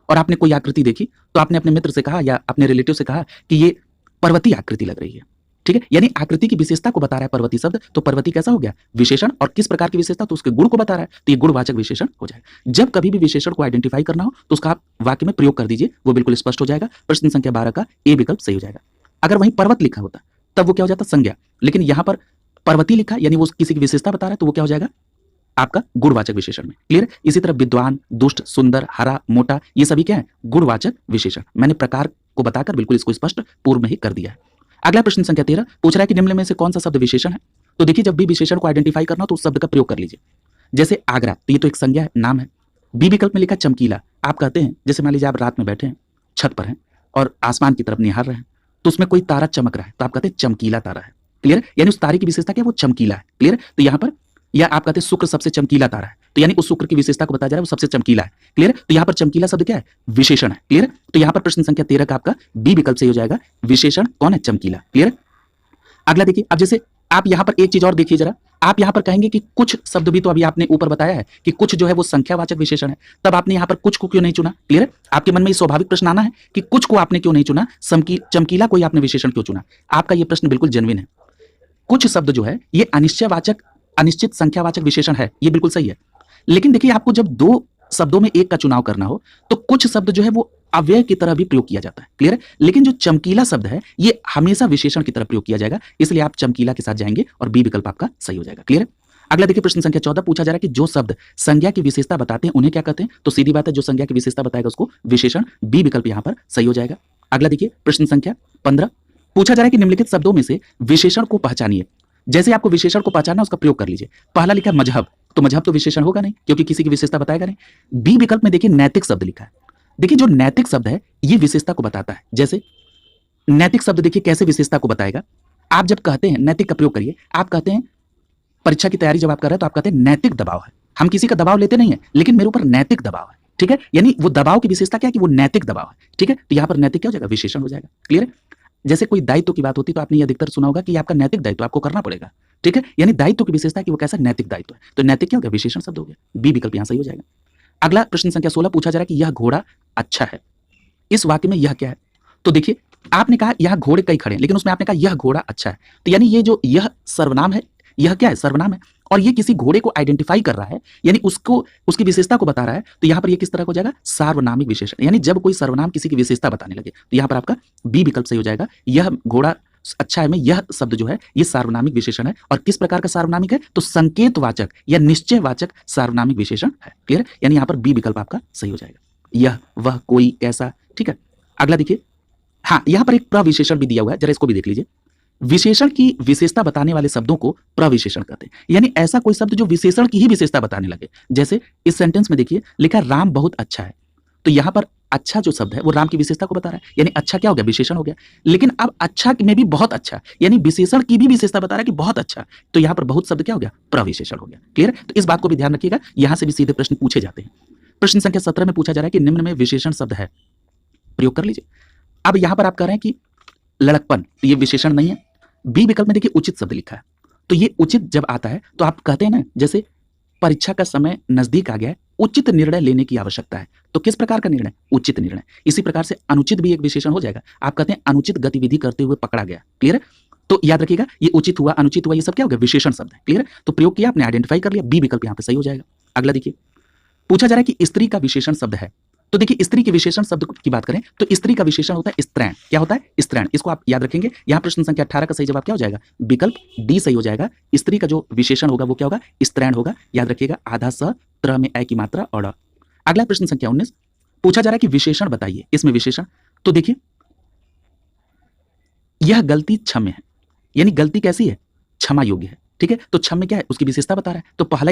और आपने कोई आकृति देखी, तो आपने अपने मित्र से कहा या अपने रिलेटिव से कहा कि ये पर्वतीय आकृति लग रही है। ठीक है, यानी आकृति की विशेषता को बता रहा है पर्वती शब्द, तो पर्वती कैसा हो गया? विशेषण। और किस प्रकार की विशेषता? तो उसके गुण को बता रहा है, तो ये गुणवाचक विशेषण हो जाएगा। जब कभी भी विशेषण को आइडेंटिफाई करना हो तो उसका आप वाक्य में प्रयोग कर दीजिए, वो बिल्कुल स्पष्ट हो जाएगा। प्रश्न संख्या 12 का ए विकल्प सही हो जाएगा। अगर वहीं पर्वत लिखा होता तब वो क्या हो जाता? संज्ञा। लेकिन यहां पर पर्वती लिखा यानी वो किसी की विशेषता बता रहा है, तो वो क्या हो जाएगा? आपका गुणवाचक विशेषण में। क्लियर? इसी तरह विद्वान, दुष्ट, सुंदर, हरा, मोटा, ये सभी क्या है? गुणवाचक विशेषण। मैंने प्रकार को बताकर बिल्कुल इसको स्पष्ट पूर्व में ही कर दिया है। अगला प्रश्न संख्या 13 पूछ रहा है कि निम्न में से कौन सा शब्द विशेषण है? तो देखिए जब भी विशेषण को आइडेंटिफाई करना हो तो उस शब्द का प्रयोग कर लीजिए। जैसे आगरा, तो ये तो एक संज्ञा है, नाम है। बी विकल्प में लिखा चमकीला। आप कहते हैं, जैसे मान लीजिए आप रात में बैठे हैं, छत पर हैं और आसमान की तरफ निहार रहे हैं, तो उसमें कोई तारा चमक रहा है, तो आप कहते हैं चमकीला तारा है। क्लियर? यानी उस तारे की विशेषता क्या है? वो चमकीला है। क्लियर? तो यहां पर, या आप कहते हैं शुक्र सबसे चमकीला तारा है, तो यानी उस शुक्र की विशेषता को बताया जा रहा है वो सबसे चमकीला है। क्लियर? तो यहां पर चमकीला शब्द क्या है? विशेषण है। क्लियर? तो यहां पर प्रश्न संख्या 13 का आपका बी विकल्प सही हो जाएगा। विशेषण कौन है? चमकीला। क्लियर? अगला देखिए, अब जैसे आप यहां पर एक चीज और देखिए जरा, आप यहां पर कहेंगे कि कुछ शब्द भी तो अभी आपने ऊपर बताया है कि कुछ जो है वो संख्यावाचक विशेषण है, तब आपने यहां पर कुछ को क्यों नहीं चुना? क्लियर? आपके मन में ये स्वाभाविक प्रश्न आना है कि कुछ को आपने क्यों नहीं चुना, चमकीला कोई आपने विशेषण क्यों चुना? आपका ये प्रश्न बिल्कुल जेन्युइन है। कुछ शब्द जो है ये अनिश्चयवाचक, अनिश्चित संख्यावाचक विशेषण है, ये बिल्कुल सही है। लेकिन देखिए आपको जब दो शब्दों में एक का चुनाव करना हो तो कुछ शब्द जो है वो अव्यय की तरह भी प्रयोग किया जाता है। क्लियर है? लेकिन जो चमकीला शब्द है ये हमेशा विशेषण की तरह प्रयोग किया जाएगा, इसलिए आप चमकीला के साथ जाएंगे और बी विकल्प आपका सही हो जाएगा। क्लियर है? अगला देखिए प्रश्न संख्या 14 पूछा जा रहा है कि जो शब्द संज्ञा की विशेषता बताते हैं उन्हें क्या कहते हैं? तो सीधी बात है, जो संज्ञा की विशेषता बताएगा उसको विशेषण। बी विकल्प यहां पर सही हो जाएगा। अगला देखिए प्रश्न संख्या 15 पूछा जा रहा है कि निम्नलिखित शब्दों में से विशेषण को पहचानिए। जैसे आपको विशेषण को पहचानना उसका प्रयोग कर लीजिए। पहला लिखा मजहब, तो मजहब तो विशेषण होगा नहीं क्योंकि किसी की विशेषता बताएगा नहीं। बी विकल्प में देखिए नैतिक शब्द लिखा है। देखिए जो नैतिक शब्द है ये विशेषता को बताता है। जैसे नैतिक शब्द देखिए कैसे विशेषता को बताएगा। आप जब कहते हैं नैतिक का प्रयोग करिए, आप कहते हैं परीक्षा की तैयारी जब आप कर रहे हैं तो आप कहते हैं नैतिक दबाव है। हम किसी का दबाव लेते नहीं है, लेकिन मेरे ऊपर नैतिक दबाव है। ठीक है, यानी वो दबाव की विशेषता क्या है कि वो नैतिक दबाव है। ठीक है, तो यहां पर नैतिक क्या हो जाएगा? विशेषण हो जाएगा। क्लियर है? जैसे कोई दायित्व की बात होती है तो आपने ये अधिकतर सुना होगा कि आपका नैतिक दायित्व आपको करना पड़ेगा। ठीक है, यानी दायित्व की विशेषता कि वो कैसा नैतिक दायित्व है, तो नैतिक क्या हो गया? विशेषण शब्द हो गया। बी विकल्प यहां सही हो जाएगा। अगला प्रश्न संख्या 16 पूछा जा रहा है कि यह घोड़ा अच्छा है। इस वाक्य में यह क्या है? तो देखिए आपने कहा यह घोड़े कई खड़े हैं, लेकिन उसमें आपने कहा यह घोड़ा अच्छा है, तो यानी ये जो यह सर्वनाम है, यह क्या है? सर्वनाम है, और ये किसी घोड़े को आइडेंटिफाई कर रहा है, यानी उसको उसकी विशेषता को बता रहा है, तो यहां पर ये किस तरह हो जाएगा? सार्वनामिक विशेषण। यानी जब कोई सर्वनाम किसी की विशेषता बताने लगे तो यहां पर आपका बी विकल्प सही हो जाएगा। यह घोड़ा अच्छा है में यह शब्द जो है ये सार्वनामिक विशेषण है। और किस प्रकार का सार्वनामिक है? तो संकेतवाचक या निश्चयवाचक सार्वनामिक विशेषण है। क्लियर? यानी यहां पर बी विकल्प आपका सही हो जाएगा। यह, वह, कोई, कैसा। ठीक है, अगला देखिए, हाँ यहां पर एक प्रविशेषण भी दिया हुआ है, जरा इसको भी देख लीजिए। विशेषण की विशेषता बताने वाले शब्दों को प्रविशेषण कहते हैं, यानी ऐसा कोई शब्द जो विशेषण की ही विशेषता बताने लगे। जैसे इस सेंटेंस में देखिए लिखा राम बहुत अच्छा है, तो यहां पर अच्छा जो शब्द है वो राम की विशेषता को बता रहा है, यानी अच्छा क्या हो गया? विशेषण हो गया। लेकिन अब अच्छा में भी बहुत अच्छा, यानी विशेषण की भी विशेषता बता रहा है कि बहुत अच्छा, तो यहां पर बहुत शब्द क्या हो गया? प्रविशेषण हो गया। क्लियर? तो इस बात को भी ध्यान रखिएगा, यहां से भी सीधे प्रश्न पूछे जाते हैं। प्रश्न संख्या 17 में पूछा जा रहा है कि निम्न में विशेषण शब्द है, प्रयोग कर लीजिए। अब यहां पर आप कह रहे हैं कि लड़कपन, तो ये विशेषण नहीं है। बी विकल्प में देखिए उचित शब्द लिखा है, तो ये उचित जब आता है तो आप कहते हैं ना, जैसे परीक्षा का समय नजदीक आ गया है, उचित निर्णय लेने की आवश्यकता है, तो किस प्रकार का निर्णय? उचित निर्णय। इसी प्रकार से अनुचित भी एक विशेषण हो जाएगा। आप कहते हैं अनुचित गतिविधि करते हुए पकड़ा गया। क्लियर है? तो याद रखिएगा ये उचित हुआ, अनुचित हुआ, ये सब क्या हो गया? विशेषण शब्द है। क्लियर है? तो प्रयोग किया, आपने आइडेंटिफाई कर लिया, बी विकल्प यहां पे सही हो जाएगा। अगला देखिए, पूछा जा रहा है कि स्त्री का विशेषण शब्द है। तो देखिए स्त्री के विशेषण शब्द की बात करें तो स्त्री का विशेषण होता है स्त्रैण। क्या होता है? स्त्रैण। इसको आप याद रखेंगे। यहां प्रश्न संख्या 18 का सही जवाब क्या हो जाएगा? विकल्प डी सही हो जाएगा। स्त्री का जो विशेषण होगा वो क्या होगा? स्त्रैण होगा। याद रखिएगा, आधा स त्र में ए की मात्रा और अ। अगला प्रश्न संख्या 19 पूछा जा रहा है कि विशेषण बताइए। इसमें विशेषण तो देखिए यह गलती क्षम्य है, यानी गलती कैसी है, क्षमा योग्य है। ठीक है, तो क्षम्य क्या है, उसकी विशेषता बता रहा है। तो पहला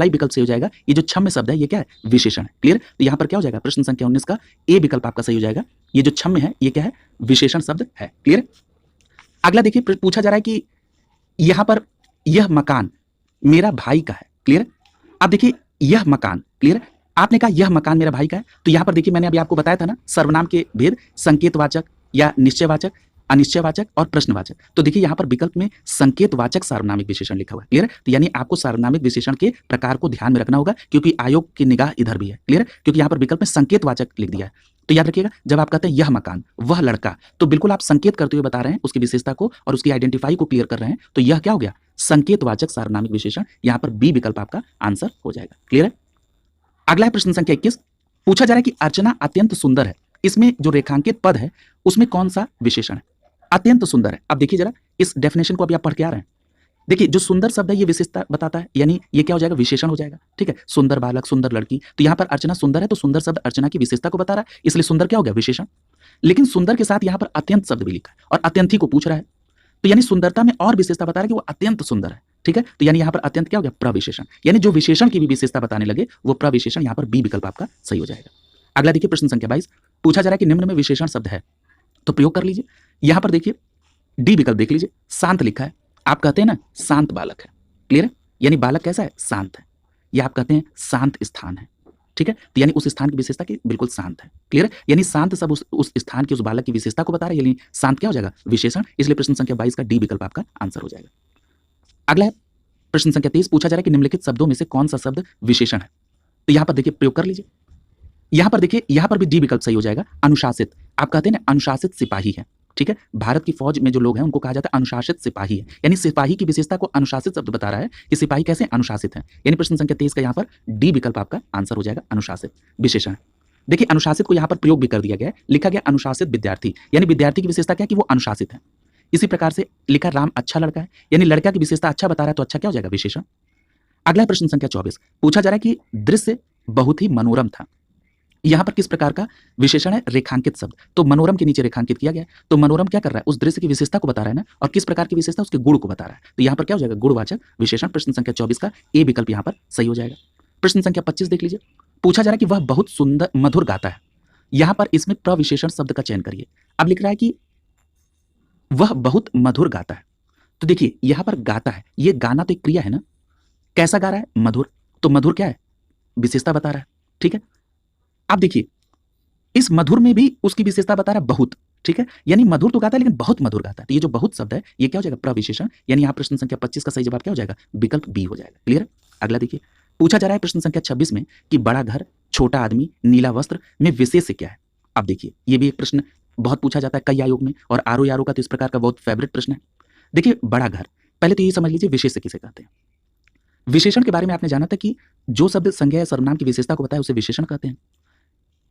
ही विकल्प सही हो जाएगा। ये जो क्षम्य शब्द है ये क्या है, विशेषण है। क्लियर, तो यहां पर क्या हो जाएगा, प्रश्न संख्या 19 का ए विकल्प आपका सही हो जाएगा। ये जो क्षम्य है ये क्या है, विशेषण शब्द है। क्लियर। अगला देखिए पूछा जा रहा है कि यहां पर यह मकान मेरा भाई का है। क्लियर। अब देखिए यह मकान, क्लियर, आपने कहा यह मकान मेरा भाई का है, तो यहां पर देखिए मैंने अभी आपको बताया था ना सर्वनाम के भेद, संकेतवाचक या निश्चयवाचक, अनिश्चयवाचक और प्रश्नवाचक। तो देखिए यहां पर विकल्प में संकेतवाचक सार्वनामिक विशेषण लिखा हुआ है। क्लियर, तो यानी आपको सार्वनामिक विशेषण के प्रकार को ध्यान में रखना होगा, क्योंकि आयोग की निगाह इधर भी है। क्लियर, क्योंकि यहां पर विकल्प में संकेतवाचक लिख दिया है। तो याद रखिएगा, जब आप कहते हैं यह मकान, वह लड़का, तो बिल्कुल आप संकेत करते हुए बता रहे हैं उसकी विशेषता को और उसकी आइडेंटिफाई को क्लियर कर रहे हैं। तो यह क्या हो गया, संकेतवाचक सार्वनामिक विशेषण। यहां पर बी विकल्प आपका आंसर हो जाएगा। क्लियर है। अगला है प्रश्न संख्या 21 पूछा जा रहा है कि अर्चना अत्यंत सुंदर है, इसमें जो रेखांकित पद है उसमें कौन सा विशेषण है। अत्यंत सुंदर है, अब देखिए जरा इस डेफिनेशन को अभी आप पढ़ के आ रहे हैं। देखिए जो सुंदर शब्द है ये विशेषता बताता है, यानी ये क्या हो जाएगा, विशेषण हो जाएगा। ठीक है, सुंदर बालक, सुंदर लड़की, तो यहां पर अर्चना सुंदर है, तो सुंदर शब्द अर्चना की विशेषता को बता रहा है, इसलिए सुंदर क्या हो गया, विशेषण। लेकिन सुंदर के साथ यहां पर अत्यंत शब्द भी लिखा है और अत्यंत ही को पूछ रहा है, तो यानी सुंदरता में और विशेषता बता रहा है कि वो अत्यंत सुंदर है। ठीक है, तो यानी यहां पर अत्यंत क्या हो गया, प्रविशेषण, यानी जो विशेषण की भी विशेषता बताने लगे वो प्रविशेषण। यहां पर बी विकल्प आपका सही हो जाएगा। अगला देखिए प्रश्न संख्या 22 पूछा जा रहा है कि निम्न में विशेषण शब्द है, तो प्रयोग कर लीजिए। यहां पर देखिए डी विकल्प देख लीजिए, शांत लिखा है। आप कहते हैं ना शांत बालक है। क्लियर है, यानी बालक कैसा है, शांत है। या आप कहते हैं शांत स्थान है। ठीक है, तो यानी उस स्थान की विशेषता की बिल्कुल शांत है। क्लियर है, यानी शांत सब उस स्थान की, उस बालक की विशेषता को बता रहा है, यानी शांत क्या हो जाएगा, विशेषण। इसलिए प्रश्न संख्या 22 का डी विकल्प आपका आंसर हो जाएगा। अगला है प्रश्न संख्या 23 पूछा जा रहा है कि निम्नलिखित शब्दों में से कौन सा शब्द विशेषण है। तो यहां पर देखिए प्रयोग कर लीजिए। यहां पर देखिए, यहां पर भी डी विकल्प सही हो जाएगा, अनुशासित। आप कहते हैं ना अनुशासित सिपाही है। ठीक है, भारत की फौज में जो लोग हैं उनको कहा जाता है अनुशासित सिपाही है, यानी सिपाही की विशेषता को अनुशासित शब्द बता रहा है कि सिपाही कैसे अनुशासित है। यानी प्रश्न संख्या 23 का यहां पर डी विकल्प आपका आंसर हो जाएगा, अनुशासित विशेषण। देखिए अनुशासित को यहां पर प्रयोग भी कर दिया गया है, लिखा गया अनुशासित विद्यार्थी, यानी विद्यार्थी की विशेषता क्या है कि वो अनुशासित है। इसी प्रकार से लिखा राम अच्छा लड़का है, यानी लड़का की विशेषता अच्छा बता रहा है, तो अच्छा क्या हो जाएगा, विशेषण। अगला प्रश्न संख्या 24 पूछा जा रहा है कि दृश्य बहुत ही मनोरम था, यहां पर किस प्रकार का विशेषण है, रेखांकित शब्द। तो मनोरम के नीचे रेखांकित किया गया है, तो मनोरम क्या कर रहा है, उस दृश्य की विशेषता को बता रहा है ना, और किस प्रकार की विशेषता, उसके गुण को बता रहा है। तो यहां पर क्या हो जाएगा, गुणवाचक विशेषण। प्रश्न संख्या 24 का ए विकल्प यहां पर सही हो जाएगा। प्रश्न संख्या 25 देख लीजिए, पूछा जा रहा है कि वह बहुत सुंदर मधुर गाता है, यहां पर इसमें प्रविशेषण शब्द का चयन करिए। अब लिख रहा है कि वह बहुत मधुर गाता है, तो देखिए यहां पर गाता है, ये गाना तो एक क्रिया है ना, कैसा गा रहा है, मधुर, तो मधुर क्या है, विशेषता बता रहा है। ठीक है, अब देखिए इस मधुर में भी उसकी विशेषता बता रहा है बहुत। ठीक है, यानी मधुर तो गाता है लेकिन बहुत मधुर गाता है, तो ये जो बहुत शब्द है ये क्या हो जाएगा, प्रविशेषण। यानी यहां प्रश्न संख्या 25 का सही जवाब क्या हो जाएगा, विकल्प बी हो जाएगा। क्लियर। अगला देखिए पूछा जा रहा है प्रश्न संख्या 26 में कि बड़ा घर, छोटा आदमी, नीला वस्त्र में विशेष क्या है। अब देखिए ये भी एक प्रश्न बहुत पूछा जाता है कई आयोग में, और आरो का तो इस प्रकार का बहुत फेवरेट प्रश्न है। देखिए बड़ा घर, पहले तो ये समझ लीजिए विशेष किसे कहते हैं। विशेषण के बारे में आपने जाना था कि जो शब्द संज्ञा या सर्वनाम की विशेषता को बताए उसे विशेषण कहते हैं।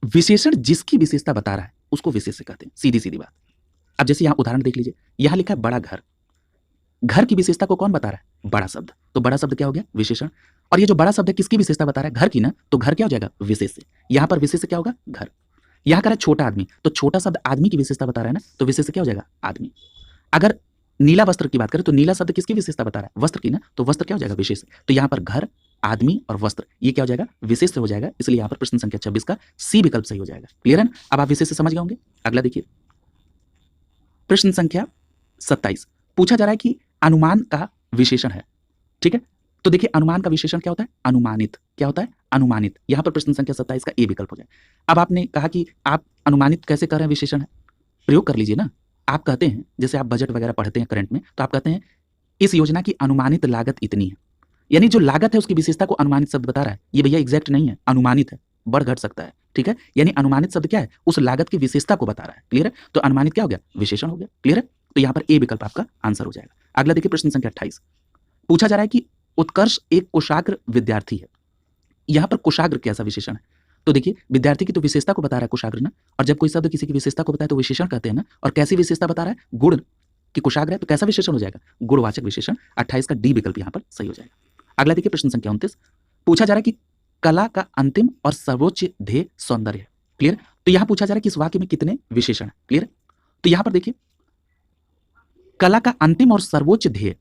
विशेषण जिसकी विशेषता बता रहा है उसको विशेष्य कहते हैं, सीधी सीधी बात। अब जैसे यहां उदाहरण देख लीजिए, यहां लिखा है बड़ा घर, घर की विशेषता को कौन बता रहा है, बड़ा शब्द, तो बड़ा शब्द क्या हो गया, विशेषण। और ये जो बड़ा शब्द है किसकी विशेषता बता रहा है, घर की ना, तो घर क्या हो जाएगा, विशेष्य। यहां पर विशेष्य क्या होगा, घर। यहां कह रहा है छोटा आदमी, तो छोटा शब्द आदमी की विशेषता बता रहा है ना, तो विशेष्य क्या हो जाएगा, आदमी। अगर नीला वस्त्र की बात करें तो नीला शब्द किसकी विशेषता बता रहा है, वस्त्र की ना, तो वस्त्र क्या हो जाएगा, विशेष। तो यहां पर घर, आदमी और वस्त्र ये क्या हो जाएगा, विशेष हो जाएगा। इसलिए यहां पर प्रश्न संख्या 26 का सी विकल्प सही हो जाएगा। क्लियर है ना, अब आप विशेष समझ गए होंगे। अगला देखिए प्रश्न संख्या 27 पूछा जा रहा है कि अनुमान का विशेषण है। ठीक है, तो देखिए अनुमान का विशेषण क्या होता है, अनुमानित। क्या होता है, अनुमानित। यहां पर प्रश्न संख्या 27 का ए विकल्प हो जाए। अब आपने कहा कि आप अनुमानित कैसे कर रहे हैं, विशेषण है, प्रयोग कर लीजिए ना। आप कहते हैं जैसे आप बजट वगैरह पढ़ते हैं करंट में, तो आप कहते हैं इस योजना की अनुमानित लागत इतनी है, यानी जो लागत है उसकी विशेषता को अनुमानित शब्द बता रहा है। ये भैया एग्जैक्ट नहीं है, अनुमानित है, बढ़ घट सकता है। ठीक है, यानी अनुमानित शब्द क्या है, उस लागत की विशेषता को बता रहा है। क्लियर है, तो अनुमानित क्या हो गया, विशेषण हो गया। क्लियर है, तो यहां पर ए विकल्प आपका आंसर हो जाएगा। अगला देखिए प्रश्न संख्या 28 पूछा जा रहा है कि उत्कर्ष एक कुशाग्र विद्यार्थी है, यहां पर कुशाग्र कैसा विशेषण है। तो देखिए विद्यार्थी की तो विशेषता को बता रहा है कुशाग्र ना, और जब कोई शब्द किसी की विशेषता को बताए तो विशेषण कहते हैं ना, और कैसी विशेषता बता रहा है, गुण की कुशाग्र है, तो कैसा विशेषण हो जाएगा, गुणवाचक विशेषण। 28 का डी विकल्प यहां पर सही हो जाएगा। अगला देखिए प्रश्न संख्या 29 पूछा जा रहा है कि कला का अंतिम और सर्वोच्च ध्येय सौंदर्य है। क्लियर? तो यहां पूछा जा रहा है कि इस वाक्य में कितने विशेषण है। क्लियर? तो यहां पर देखिए, कला का अंतिम और सर्वोच्च ध्येय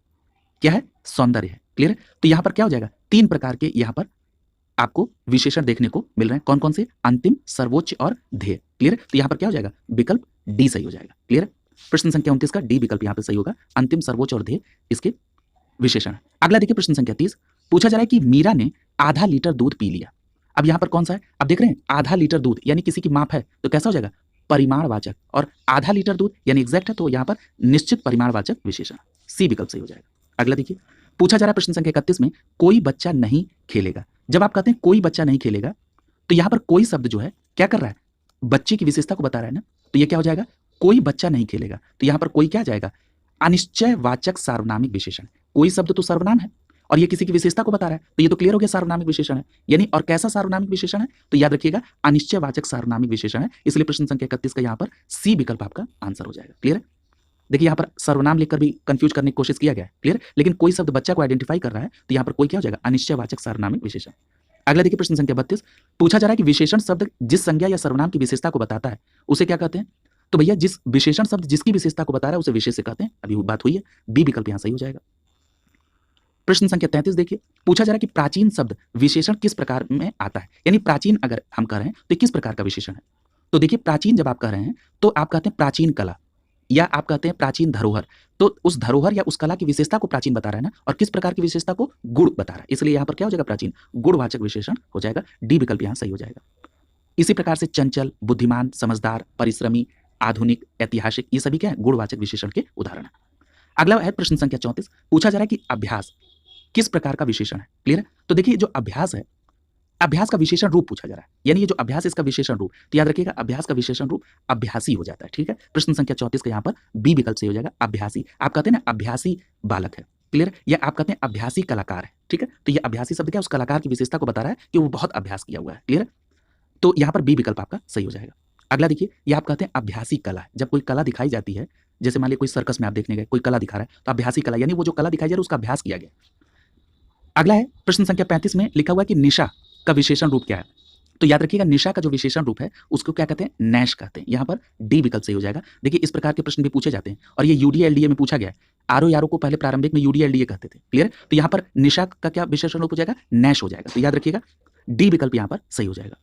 क्या है? सौंदर्य है। क्लियर? तो यहां पर क्या हो जाएगा? 3 प्रकार के यहां पर आपको विशेषण देखने को मिल रहे हैं। कौन कौन से? अंतिम, सर्वोच्च और ध्येय। क्लियर? तो यहां पर क्या हो जाएगा? विकल्प डी सही हो जाएगा। क्लियर? प्रश्न संख्या 29 का डी विकल्प यहां पर सही होगा। अंतिम, सर्वोच्च और ध्येय इसके विशेषण है। अगला देखिए प्रश्न संख्या 30, पूछा जा रहा है कि मीरा ने आधा लीटर दूध पी लिया। अब यहां पर कौन सा है? अब देख रहे हैं आधा लीटर दूध यानी किसी की माप है, तो कैसा हो जाएगा? परिमाणवाचक। और आधा लीटर दूध यानी एग्जैक्ट है, तो यहां पर निश्चित परिमाणवाचक विशेषण। सी विकल्प सही हो जाएगा। अगला देखिए, पूछा जा रहा है प्रश्न संख्या 31 में, कोई बच्चा नहीं खेलेगा। जब आप कहते हैं कोई बच्चा नहीं खेलेगा, तो यहां पर कोई शब्द जो है क्या कर रहा है? बच्चे की विशेषता को बता रहा है ना, तो ये क्या हो जाएगा? कोई बच्चा नहीं खेलेगा। तो यहां पर कोई क्या आ जाएगा? अनिश्चयवाचक सार्वनामिक विशेषण। कोई शब्द तो सर्वनाम है और ये किसी की विशेषता को बता रहा है, तो ये तो क्लियर हो गया सार्वनामिक विशेषण है। यानी और कैसा सार्वनामिक विशेषण है? तो याद रखिएगा अनिश्चयवाचक सार्वनामिक विशेषण है। इसलिए प्रश्न संख्या 31 का यहां पर सी विकल्प आपका आंसर हो जाएगा। क्लियर है? देखिए यहां पर सर्वनाम लिखकर भी कंफ्यूज करने की कोशिश किया गया है। क्लियर? लेकिन कोई शब्द बच्चा को आइडेंटिफाई कर रहा है, तो यहां पर कोई क्या हो जाएगा? अनिश्चयवाचक सार्वनामिक विशेषण। अगला देखिए प्रश्न संख्या 32, पूछा जा रहा है कि विशेषण शब्द जिस संज्ञा या सर्वनाम की विशेषता को बताता है उसे क्या कहते हैं? तो भैया जिस विशेषण शब्द जिसकी विशेषता को बता रहा है उसे विशेष्य कहते हैं। अभी बात हुई है, बी विकल्प यहां सही हो जाएगा। प्रश्न संख्या 33 देखिए, पूछा जा रहा है कि प्राचीन शब्द विशेषण किस प्रकार में आता है? यानी प्राचीन अगर हम कह रहे हैं तो किस प्रकार का विशेषण है? तो देखिए प्राचीन जब आप कह रहे हैं तो आप कहते हैं प्राचीन कला या आप कहते हैं प्राचीन धरोहर। तो उस धरोहर या उस कला की विशेषता को प्राचीन बता रहा है ना, और किस प्रकार की विशेषता को? गुण बता रहा है। इसलिए यहां पर क्या हो जाएगा? प्राचीन गुणवाचक विशेषण हो जाएगा। डी विकल्प यहां सही हो जाएगा। इसी प्रकार से चंचल, बुद्धिमान, समझदार, परिश्रमी, आधुनिक, ऐतिहासिक, ये सभी क्या है? गुणवाचक विशेषण के उदाहरण है। अगला है प्रश्न संख्या 34, पूछा जा रहा है कि अभ्यास किस प्रकार का विशेषण है? क्लियर है? तो देखिए जो अभ्यास है, अभ्यास का विशेषण रूप पूछा जा रहा है, यानी ये जो अभ्यास इसका विशेषण रूप, तो याद रखिएगा अभ्यास का विशेषण रूप अभ्यासी हो जाता है। ठीक है? प्रश्न संख्या 34 का यहां पर बी विकल्प से हो जाएगा। अभ्यासी, आप कहते हैं ना अभ्यासी बालक है। क्लियर? या आप कहते हैं अभ्यासी कलाकार है। ठीक है? तो ये अभ्यासी शब्द क्या? उस कलाकार की विशेषता को बता रहा है कि वो बहुत अभ्यास किया हुआ है। क्लियर? तो यहां पर बी विकल्प आपका सही हो जाएगा। अगला देखिए, ये आप कहते हैं अभ्यासी कला। जब कोई कला दिखाई जाती है, जैसे मान लीजिए कोई सर्कस में आप देखने गए, कोई कला दिखा रहा है, तो अभ्यासी कला यानी वो जो कला दिखाई जा रही है उसका अभ्यास किया गया। अगला है प्रश्न संख्या 35 में लिखा हुआ है कि निशा का विशेषण रूप क्या है? तो याद रखिएगा निशा का जो विशेषण रूप है उसको क्या कहते हैं? नैश कहते हैं। यहां पर डी विकल्प सही हो जाएगा। देखिए इस प्रकार के प्रश्न भी पूछे जाते हैं और ये यूडीएलडीए में पूछा गया है। आरओ यारो को पहले प्रारंभिक में यूडीएलडीए कहते थे। क्लियर? तो यहां पर निशा का क्या विशेषण रूप हो जाएगा? नैश हो जाएगा। तो याद रखिएगा डी विकल्प यहां पर सही हो जाएगा।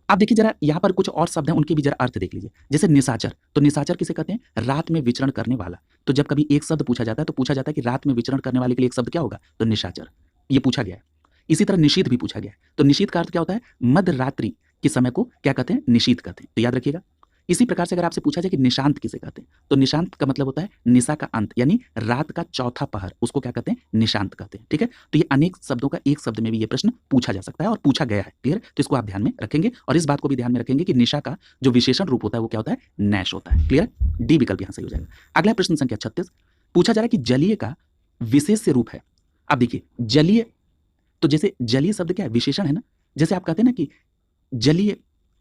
अब देखिए जरा यहाँ पर कुछ और शब्द हैं, उनके भी जरा अर्थ देख लीजिए। जैसे निशाचर, तो निशाचर किसे कहते हैं? रात में विचरण करने वाला। तो जब कभी एक शब्द पूछा जाता है तो पूछा जाता है कि रात में विचरण करने वाले के लिए एक शब्द क्या होगा? तो निशाचर, ये पूछा गया है। इसी तरह निशीथ भी पूछा गया है। तो निशीथ का अर्थ क्या होता है? मध्य रात्रि के समय को क्या कहते हैं? निशीथ कहते हैं। तो याद रखिएगा। इसी प्रकार से अगर आपसे पूछा जाए कि निशांत किसे कहते हैं, तो निशांत का मतलब होता है निशा का अंत, यानी रात का चौथा पहर, उसको क्या कहते हैं? निशांत कहते हैं। ठीक है? तो ये अनेक शब्दों का एक शब्द में भी ये प्रश्न पूछा जा सकता है और पूछा गया है। क्लियर? तो इसको आप ध्यान में रखेंगे और इस बात को भी ध्यान में रखेंगे कि निशा का जो विशेषण रूप होता है वो क्या होता है? नैश होता है। क्लियर? डी विकल्प यहां सही हो जाएगा। अगला प्रश्न संख्या 36, पूछा जा रहा है कि जलीय का विशेष रूप है। अब देखिए जलीय, तो जैसे जलीय शब्द क्या है? विशेषण है ना। जैसे आप कहते हैं ना कि जलीय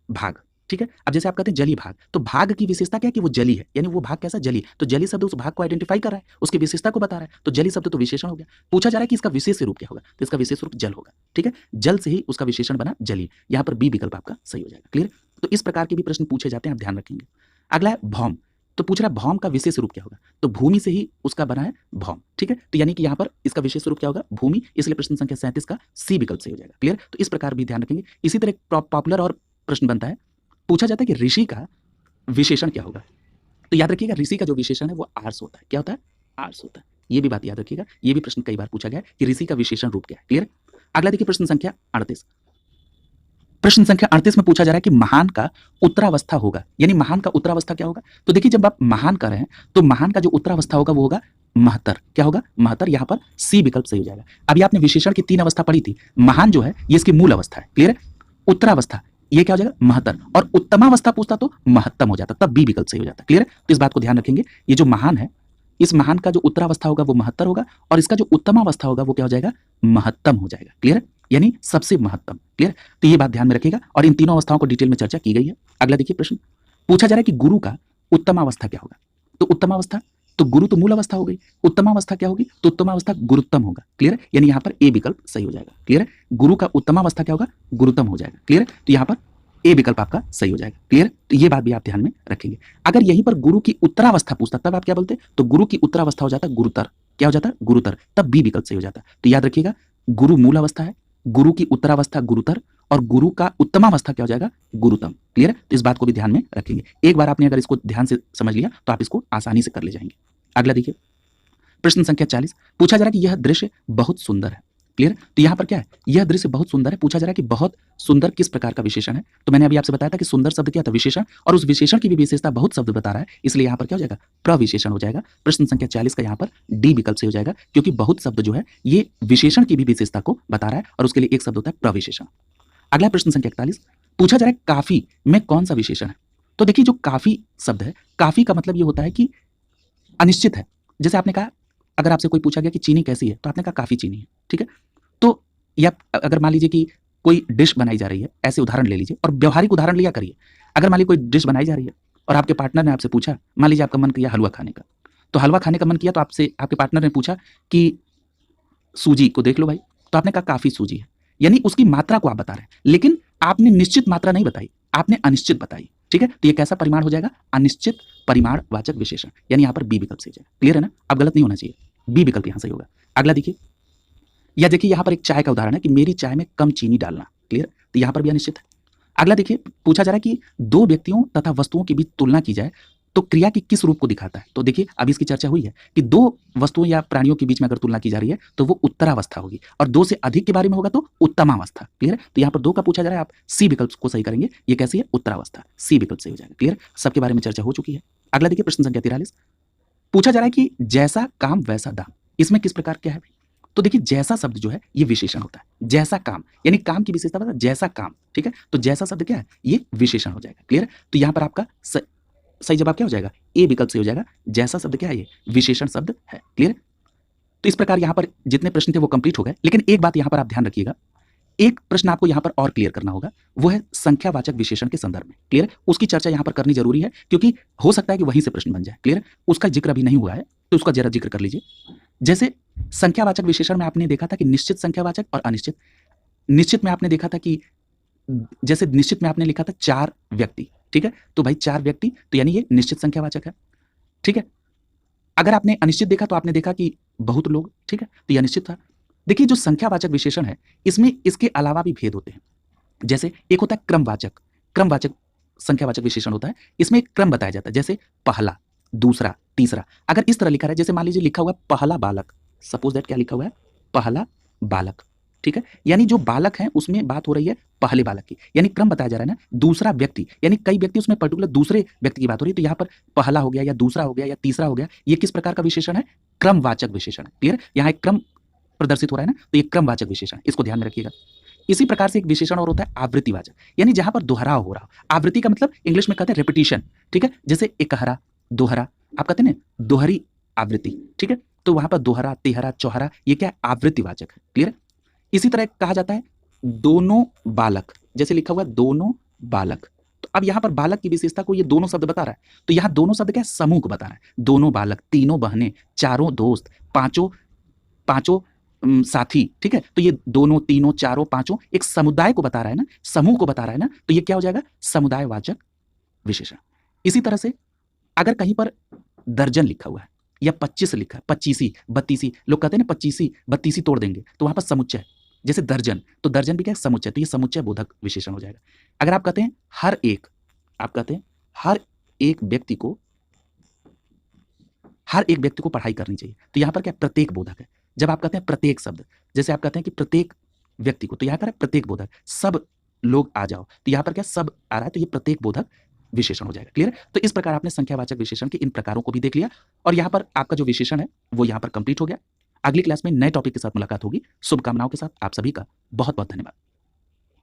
भाग। ठीक है? अब जैसे आप कहते हैं जली भाग, तो भाग की विशेषता क्या है? कि वो जली है, यानी वो भाग कैसा? जली। तो जली शब्द उस भाग को आइडेंटिफाई कर रहा है, उसकी विशेषता को बता रहा है। तो जली शब्द तो विशेषण हो गया। पूछा जा रहा है कि इसका विशेष रूप क्या होगा? तो इसका विशेष रूप जल होगा। ठीक है? जल से ही उसका विशेषण बना जली। यहां पर बी विकल्प आपका सही हो जाएगा। क्लियर? तो इस प्रकार के भी प्रश्न पूछे जाते हैं, आप ध्यान रखेंगे। अगला है भौम, तो पूछ रहा है भौम का विशेष रूप क्या होगा? तो भूमि से ही उसका बना है भौम। ठीक है? तो यानी कि यहां पर इसका विशेष रूप क्या होगा? भूमि। इसलिए प्रश्न संख्या 37 का सी विकल्प सही हो जाएगा। क्लियर? तो इस प्रकार भी ध्यान रखेंगे। इसी तरह एक पॉपुलर और प्रश्न बनता है, पूछा जाता है कि ऋषि का विशेषण क्या होगा? तो याद रखिएगा ऋषि का जो विशेषण है वो आर्स होता है। क्या होता है? आर्स होता है। ये भी बात याद रखिएगा। ये भी प्रश्न कई बार पूछा गया है कि ऋषि का विशेषण रूप क्या है। क्लियर? अगला देखिए प्रश्न संख्या 38। प्रश्न संख्या 38 में पूछा जा रहा है कि महान का उत्तरावस्था होगा, यानी महान का उत्तरावस्था क्या होगा? तो देखिए जब आप महान कर रहे हैं तो महान का जो उत्तरावस्था होगा वो होगा महत्तर। क्या होगा? महत्तर। यहां पर सी विकल्प सही हो जाएगा। अभी आपने विशेषण की 3 अवस्था पढ़ी थी। महान जो है ये इसकी मूल अवस्था है। क्लियर है? उत्तरावस्था ये क्या हो जाएगा? महत्तर। और उत्तमावस्था पूछता तो महत्तम हो जाता, तब बी विकल्प सही हो जाता। क्लियर? तो इस बात को ध्यान रखेंगे। ये जो महान है, इस महान का जो उत्तरावस्था होगा वो महत्तर होगा और इसका जो उत्तमावस्था होगा वो क्या हो जाएगा? महत्तम हो जाएगा। क्लियर? यानी सबसे महत्तम। क्लियर? तो ये बात ध्यान में रखिएगा और इन तीनों अवस्थाओं को डिटेल में चर्चा की गई है। अगला देखिए प्रश्न, पूछा जा रहा है कि गुरु का उत्तमावस्था क्या होगा? तो उत्तमावस्था, तो गुरु तो मूल अवस्था हो गई, उत्तमावस्था क्या होगी, तो उत्तमावस्था गुरुत्तम होगा। क्लियर है, यानी यहाँ पर ए विकल्प सही हो जाएगा। क्लियर है, गुरु का उत्तमावस्था क्या होगा, गुरुत्तम हो जाएगा। क्लियर है, तो यहाँ पर ए विकल्प आपका सही हो जाएगा। क्लियर, तो ये बात भी आप ध्यान में रखेंगे। अगर यहीं पर गुरु की उत्तरावस्था पूछता तब आप क्या बोलते, तो गुरु की उत्तरावस्था हो जाता गुरुतर। क्या हो जाता, गुरुतर, तब बी विकल्प सही हो जाता। तो याद रखिएगा, गुरु मूल अवस्था है, गुरु की उत्तरावस्था गुरुतर, और गुरु का उत्तमावस्था क्या हो जाएगा, गुरुतम। क्लियर है, तो इस बात को भी ध्यान में रखेंगे। एक बार आपने अगर इसको ध्यान से समझ लिया तो आप इसको आसानी से कर ले जाएंगे। अगला देखिए, प्रश्न संख्या 40 पूछा जा रहा है कि यह दृश्य बहुत सुंदर है। क्लियर, तो यहां पर क्या है, यह दृश्य बहुत सुंदर है। पूछा जा रहा है कि बहुत सुंदर किस प्रकार का विशेषण है। तो मैंने अभी आपसे बताया था कि सुंदर शब्द क्या था, विशेषण, और उस विशेषण की भी विशेषता बहुत शब्द बता रहा है, इसलिए यहां पर क्या हो जाएगा, प्रविशेषण हो जाएगा। प्रश्न संख्या 40 का यहां पर डी विकल्प से हो जाएगा, क्योंकि बहुत शब्द जो है ये विशेषण की भी विशेषता को बता रहा है, और उसके लिए एक शब्द होता है प्रविशेषण। अगला प्रश्न संख्या 41 पूछा जा रहा है काफी में कौन सा विशेषण है। तो देखिए, जो काफी शब्द है, काफी का मतलब ये होता है कि अनिश्चित है। जैसे आपने कहा, अगर आपसे कोई पूछा गया कि चीनी कैसी है, तो आपने कहा काफी चीनी है। ठीक है, तो या अगर मान लीजिए कि कोई डिश बनाई जा रही है, ऐसे उदाहरण ले लीजिए, और व्यवहारिक उदाहरण लिया करिए। अगर मान लीजिए कोई डिश बनाई जा रही है और आपके पार्टनर ने आपसे पूछा, मान लीजिए आपका मन किया हलवा खाने का, तो हलवा खाने का मन किया, तो आपसे आपके पार्टनर ने पूछा कि सूजी को देख लो भाई, तो आपने कहा काफी सूजी है, यानी उसकी मात्रा को आप बता रहे हैं, लेकिन आपने निश्चित मात्रा नहीं बताई, आपने अनिश्चित बताई। ठीक है, तो ये कैसा परिमाण हो जाएगा, अनिश्चित परिमाणवाचक विशेषण, यानी यहाँ पर बी विकल्प सही हो जाएगा। क्लियर है ना, अब गलत नहीं होना चाहिए, बी विकल्प यहाँ सही होगा। अगला देखिए, या देखिए यहाँ पर एक चाय का उदाहरण है कि मेरी चाय में कम चीनी डालना। क्लियर, तो यहाँ पर भी अनिश्चित है। अगला देखिए, पूछा जा रहा है कि दो व्यक्तियों तथा वस्तुओं के बीच तुलना की जाए तो क्रिया की किस रूप को दिखाता है। तो देखिए, अभी इसकी चर्चा हुई है कि दो वस्तुओं या प्राणियों के बीच में अगर तुलना की जा रही है तो वो उत्तरावस्था होगी, और दो से अधिक के बारे में होगा तो उत्तमावस्था। क्लियर है, तो यहाँ पर दो का पूछा जा रहा है, आप सी विकल्प को सही करेंगे। ये कैसी है, उत्तरावस्था, सी विकल्प सही हो जाएगा। क्लियर, सबके बारे में चर्चा हो चुकी है। अगला देखिए, प्रश्न संख्या 43 पूछा जा रहा है कि जैसा काम वैसा दाम, इसमें किस प्रकार क्या है। तो देखिए, जैसा शब्द जो है ये विशेषण होता है, जैसा काम, यानी काम की विशेषता बता, जैसा काम। ठीक है, तो जैसा शब्द क्या है, ये विशेषण हो जाएगा। क्लियर, तो यहां पर आपका सही जवाब क्या हो जाएगा, ए विकल्प से हो जाएगा। जैसा शब्द क्या है, ये विशेषण शब्द है। क्लियर, तो इस प्रकार यहां पर जितने प्रश्न थे वो कंप्लीट हो गए, लेकिन एक बात यहां पर आप ध्यान रखिएगा, एक प्रश्न आपको यहां पर और क्लियर करना होगा, वो है संख्यावाचक विशेषण के संदर्भ में। क्लियर, उसकी चर्चा यहां पर करनी जरूरी है, क्योंकि हो सकता है कि वहीं से प्रश्न बन जाए। क्लियर, उसका जिक्र अभी नहीं हुआ है, तो उसका जरा जिक्र कर लीजिए। जैसे संख्यावाचक विशेषण में आपने देखा था कि निश्चित संख्यावाचक और अनिश्चित। निश्चित में आपने देखा था कि जैसे निश्चित में आपने लिखा था 4 व्यक्ति। ठीक है, तो भाई 4 व्यक्ति, तो यानी ये निश्चित संख्यावाचक है। ठीक है, अगर आपने अनिश्चित देखा तो आपने देखा कि बहुत लोग। ठीक है, तो ये अनिश्चित था। देखिए, जो संख्यावाचक विशेषण है इसमें इसके अलावा भी भेद होते हैं। जैसे एक होता है क्रमवाचक, क्रमवाचक संख्यावाचक विशेषण होता है, इसमें एक क्रम बताया जाता है, जैसे पहला, दूसरा, तीसरा। अगर इस तरह लिखा है, जैसे मान लीजिए लिखा हुआ है पहला बालक, सपोज दैट क्या लिखा हुआ है, पहला बालक। ठीक है, यानी जो बालक है उसमें बात हो रही है पहले बालक की, यानी क्रम बताया जा रहा है ना। दूसरा व्यक्ति, यानी कई व्यक्ति, उसमें पर्टिकुलर दूसरे व्यक्ति की बात हो रही है, तो यहाँ पर पहला हो गया या दूसरा हो गया या तीसरा हो गया, ये किस प्रकार का विशेषण है, क्रमवाचक विशेषण है। क्लियर, यहाँ एक क्रम प्रदर्शित हो रहा है ना, तो ये क्रमवाचक विशेषण, इसको ध्यान में रखिएगा। इसी प्रकार से एक विशेषण और होता है आवृत्तिवाचक, यानी जहां पर दोहराव हो रहा हो। आवृत्ति का मतलब इंग्लिश में कहते हैं रिपीटिशन। ठीक है, जैसे एकहरा, दोहरा, आप कहते हैं ना दोहरी आवृत्ति। ठीक है, तो वहां पर दोहरा, तेहरा, चौहरा, ये क्या है, आवृत्तिवाचक है। क्लियर, इसी तरह कहा जाता है दोनों बालक, जैसे लिखा हुआ है दोनों बालक, तो अब यहां पर बालक की विशेषता को ये दोनों शब्द बता रहा है, तो यहां दोनों शब्द क्या है, समूह को बता रहा है। दोनों बालक, तीनों बहनें, चारों दोस्त, पांचों साथी। ठीक है, तो ये दोनों, तीनों, चारों, पांचों एक समुदाय को बता रहा है ना, समूह को बता रहा है ना, तो ये क्या हो जाएगा, समुदायवाचक विशेषण। इसी तरह से अगर कहीं पर दर्जन लिखा हुआ है या 25 लिखा है, 25, 32, लोग कहते हैं ना 25, 32 तोड़ देंगे, तो वहां पर समुच्चय है, जैसे दर्जन, तो दर्जन भी क्या है, समुच्चय, तो ये समुच्चय बोधक विशेषण हो जाएगा। अगर आप कहते हैं हर एक, आप कहते हैं हर एक व्यक्ति को पढ़ाई करनी चाहिए, तो यहां पर क्या प्रत्येक बोधक है। जब आप कहते हैं प्रत्येक शब्द, जैसे आप कहते हैं कि प्रत्येक व्यक्ति को, तो यहां पर प्रत्येक बोधक, सब लोग आ जाओ, तो यहां पर क्या सब आ रहा है, तो ये प्रत्येक बोधक विशेषण हो जाएगा। क्लियर, तो इस प्रकार आपने संख्यावाचक विशेषण के इन प्रकारों को भी देख लिया, और यहां पर आपका जो विशेषण है वो यहां पर कंप्लीट हो गया। अगली क्लास में नए टॉपिक के साथ मुलाकात होगी। शुभकामनाओं के साथ आप सभी का बहुत बहुत धन्यवाद।